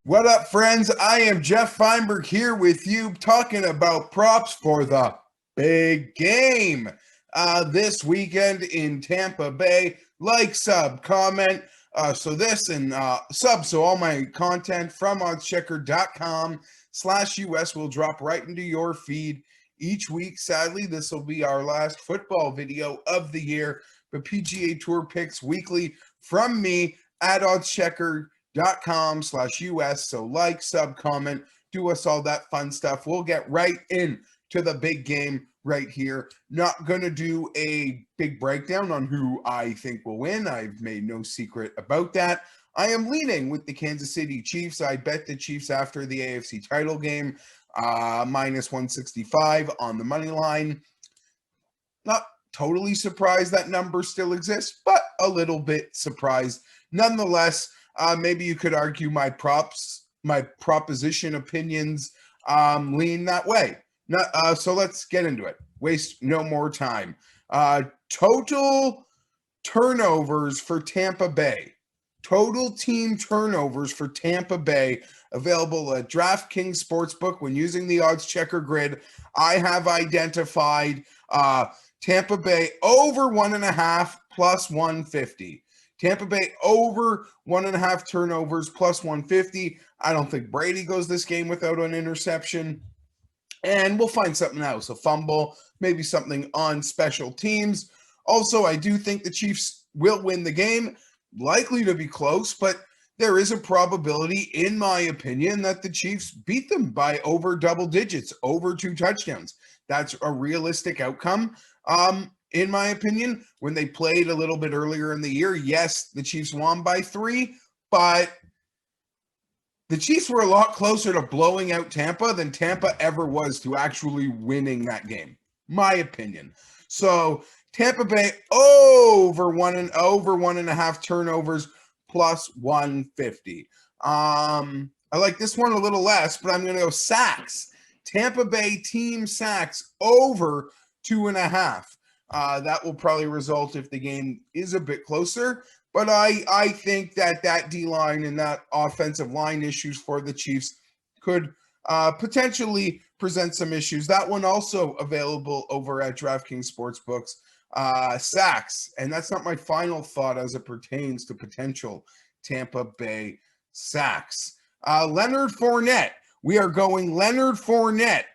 What up, friends? I am Geoff Fienberg here with you talking about props for the big game this weekend in Tampa Bay. Like, sub, comment. So all my content from oddschecker.com/US will drop right into your feed each week. Sadly, this will be our last football video of the year, but PGA Tour picks weekly from me at oddschecker.com/US. So like, sub, comment, do us all that fun stuff. We'll get right into the big game right here. Not going to do a big breakdown on who I think will win. I've made no secret about that. I am leaning with the Kansas City Chiefs. I bet the Chiefs after the AFC title game, minus 165 on the money line. Not totally surprised that number still exists, but a little bit surprised. Nonetheless, maybe you could argue my proposition opinions lean that way. So let's get into it. Waste no more time. Total turnovers for Tampa Bay. Total team turnovers for Tampa Bay available at DraftKings Sportsbook. When using the odds checker grid, I have identified Tampa Bay over 1.5 plus 150. Tampa Bay over 1.5 turnovers plus 150. I don't think Brady goes this game without an interception. And we'll find something else, a fumble, maybe something on special teams. Also, I do think the Chiefs will win the game. Likely to be close, but there is a probability, in my opinion, that the Chiefs beat them by over double digits, over 2 touchdowns. That's a realistic outcome. In my opinion, when they played a little bit earlier in the year, yes, the Chiefs won by 3, but the Chiefs were a lot closer to blowing out Tampa than Tampa ever was to actually winning that game, my opinion. So Tampa Bay over 1.5 turnovers plus 150. I like this one a little less, but I'm going to go sacks. Tampa Bay team sacks over 2.5. That will probably result if the game is a bit closer. But I think that D-line and that offensive line issues for the Chiefs could potentially present some issues. That one also available over at DraftKings Sportsbooks. Sacks. And that's not my final thought as it pertains to potential Tampa Bay sacks. Leonard Fournette. We are going Leonard Fournette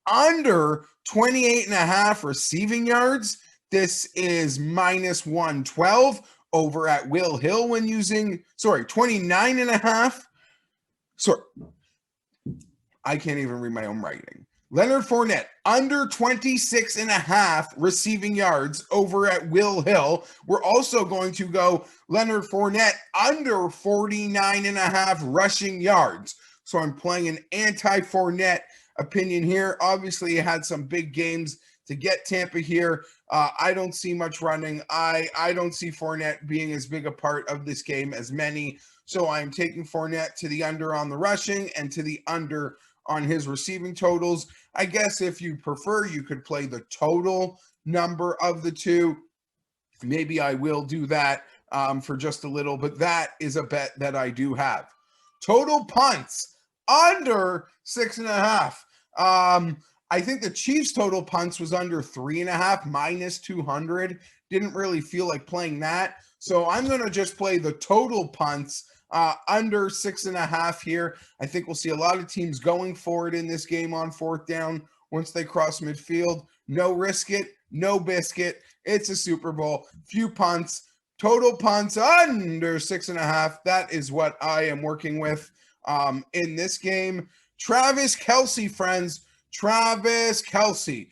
under 28.5 receiving yards. This is minus 112 over at Will Hill when using, 29.5. Sorry, I can't even read my own writing. Leonard Fournette under 26.5 receiving yards over at Will Hill. We're also going to go Leonard Fournette under 49.5 rushing yards. So I'm playing an anti-Fournette opinion here. Obviously, he had some big games to get Tampa here. I don't see much running. I don't see Fournette being as big a part of this game as many. So I'm taking Fournette to the under on the rushing and to the under on his receiving totals. I guess if you prefer, you could play the total number of the two. Maybe I will do that for just a little, but that is a bet that I do have. Total punts under 6.5. I think the Chiefs' total punts was under 3.5, minus 200. Didn't really feel like playing that. So I'm going to just play the total punts under 6.5 here. I think we'll see a lot of teams going for it in this game on 4th down once they cross midfield. No risk it, no biscuit. It's a Super Bowl. Few punts. Total punts under 6.5. That is what I am working with in this game. Travis Kelce, friends. Travis Kelce.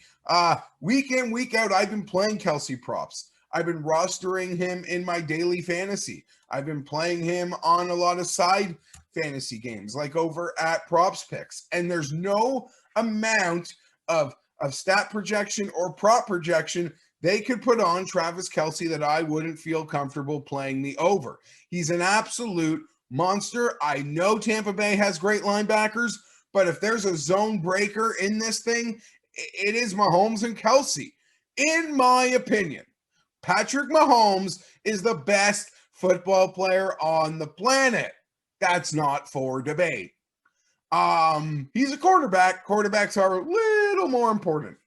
Week in, week out, I've been playing Kelce props. I've been rostering him in my daily fantasy. I've been playing him on a lot of side fantasy games, like over at Props Picks. And there's no amount of stat projection or prop projection they could put on Travis Kelce that I wouldn't feel comfortable playing the over. He's an absolute monster. I know Tampa Bay has great linebackers, but if there's a zone breaker in this thing, it is Mahomes and Kelce. In my opinion, Patrick Mahomes is the best football player on the planet. That's not for debate. He's a quarterback. Quarterbacks are a little more important.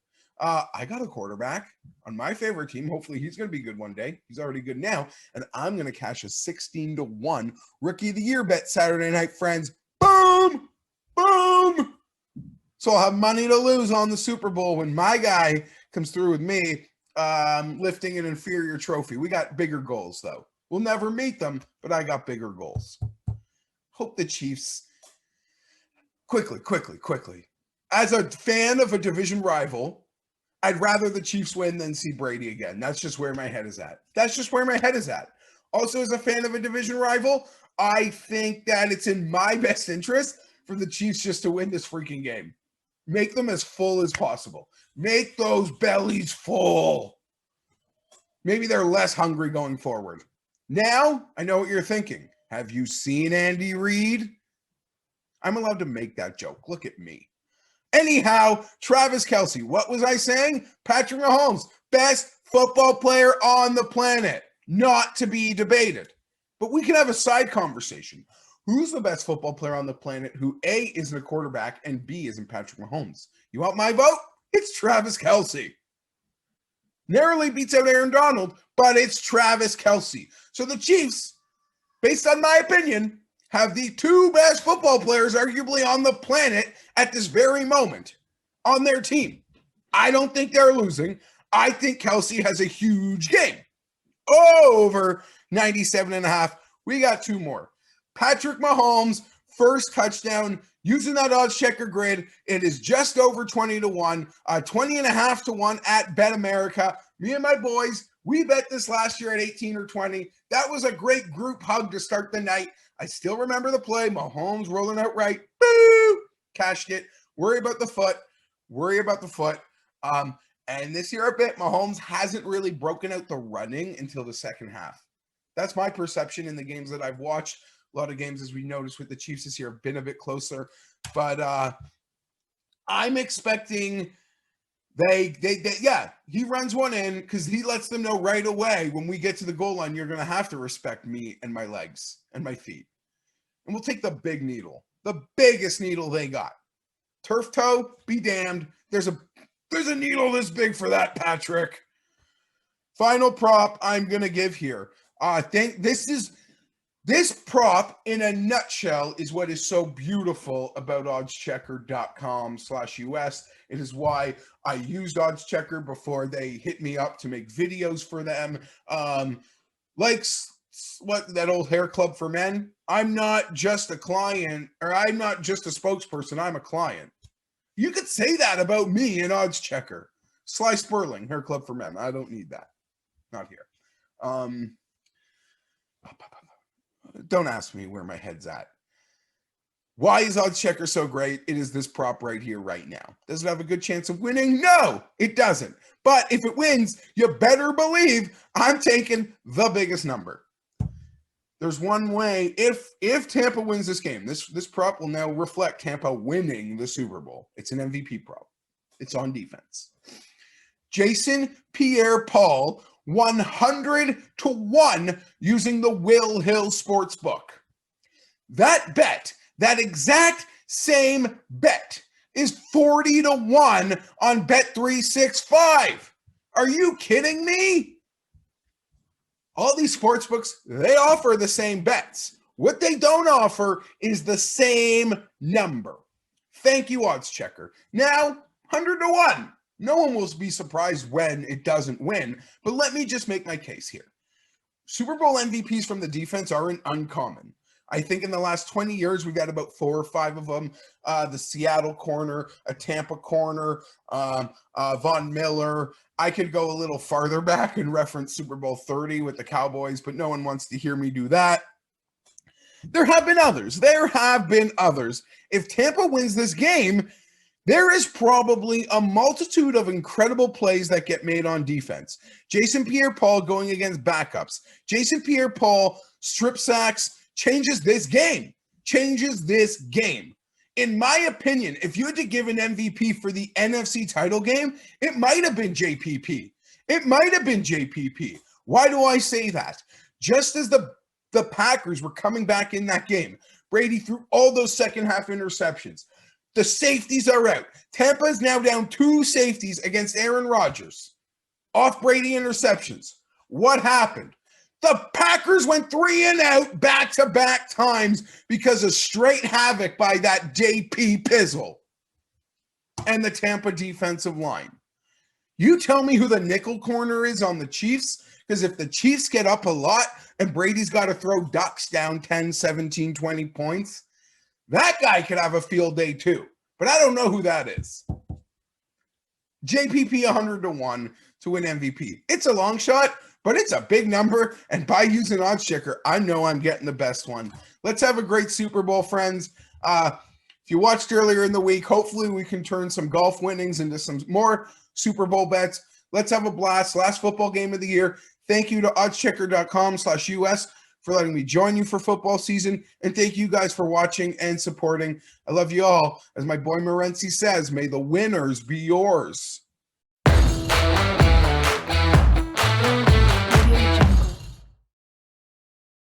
I got a quarterback on my favorite team. Hopefully he's going to be good one day. He's already good now. And I'm going to cash a 16-1 Rookie of the Year bet Saturday night, friends. Boom! Boom! So I'll have money to lose on the Super Bowl when my guy comes through with me lifting an inferior trophy. We got bigger goals, though. We'll never meet them, but I got bigger goals. Hope the Chiefs... Quickly. As a fan of a division rival, I'd rather the Chiefs win than see Brady again. That's just where my head is at. Also, as a fan of a division rival, I think that it's in my best interest for the Chiefs just to win this freaking game. Make them as full as possible. Make those bellies full. Maybe they're less hungry going forward. Now, I know what you're thinking. Have you seen Andy Reid? I'm allowed to make that joke. Look at me. Anyhow, Travis Kelce. What was I saying? Patrick Mahomes, best football player on the planet. Not to be debated. But we can have a side conversation. Who's the best football player on the planet who A, isn't a quarterback, and B, isn't Patrick Mahomes? You want my vote? It's Travis Kelce. Narrowly beats out Aaron Donald, but it's Travis Kelce. So the Chiefs, based on my opinion, have the two best football players arguably on the planet at this very moment on their team. I don't think they're losing. I think Kelce has a huge game. Over 97.5. We got two more. Patrick Mahomes, first touchdown, using that odds checker grid. It is just over 20-1, 20.5-1 at Bet America. Me and my boys, we bet this last year at 18 or 20. That was a great group hug to start the night. I still remember the play. Mahomes rolling out right. Boo! Cashed it. Worry about the foot. And this year a bit, Mahomes hasn't really broken out the running until the second half. That's my perception in the games that I've watched. A lot of games, as we noticed with the Chiefs this year, have been a bit closer. But I'm expecting he runs one in because he lets them know right away when we get to the goal line, you're going to have to respect me and my legs and my feet. And we'll take the big needle, the biggest needle they got. Turf toe, be damned. There's a needle this big for that, Patrick. Final prop I'm going to give here. I think this prop in a nutshell is what is so beautiful about oddschecker.com/US. It is why I used OddsChecker before they hit me up to make videos for them. What that old hair club for men. I'm not just a client, or I'm not just a spokesperson. I'm a client. You could say that about me in OddsChecker. Sly Sperling, hair club for men. I don't need that. Not here. Don't ask me where my head's at. Why is OddsChecker so great? It is this prop right here, right now. Does it have a good chance of winning? No, it doesn't. But if it wins, you better believe I'm taking the biggest number. There's one way. If Tampa wins this game, this prop will now reflect Tampa winning the Super Bowl. It's an MVP prop. It's on defense. Jason Pierre-Paul, 100-1 using the Will Hill Sportsbook. That bet, that exact same bet, is 40-1 on Bet365. Are you kidding me? All these sportsbooks, they offer the same bets. What they don't offer is the same number. Thank you, OddsChecker. Now, 100-1. No one will be surprised when it doesn't win, but let me just make my case here. Super Bowl MVPs from the defense aren't uncommon. I think in the last 20 years, we've got about 4 or 5 of them. The Seattle corner, a Tampa corner, Von Miller. I could go a little farther back and reference Super Bowl 30 with the Cowboys, but no one wants to hear me do that. There have been others. If Tampa wins this game, there is probably a multitude of incredible plays that get made on defense. Jason Pierre-Paul going against backups. Jason Pierre-Paul strip sacks, changes this game. In my opinion, if you had to give an MVP for the NFC title game, it might have been JPP. Why do I say that? Just as the Packers were coming back in that game, Brady threw all those second half interceptions. The safeties are out. Tampa is now down 2 safeties against Aaron Rodgers. Off Brady interceptions. What happened? The Packers went 3 and out back-to-back times because of straight havoc by that JP Pizzle and the Tampa defensive line. You tell me who the nickel corner is on the Chiefs, because if the Chiefs get up a lot and Brady's got to throw ducks down 10, 17, 20 points, that guy could have a field day too. But I don't know who that is. JPP 100-1 to win MVP. It's a long shot, but it's a big number. And by using odds checker, I know I'm getting the best one. Let's have a great Super Bowl, friends. If you watched earlier in the week, hopefully we can turn some golf winnings into some more Super Bowl bets. Let's have a blast. Last football game of the year. Thank you to oddschecker.com/US for letting me join you for football season. And thank you guys for watching and supporting. I love you all. As my boy Morency says, may the winners be yours.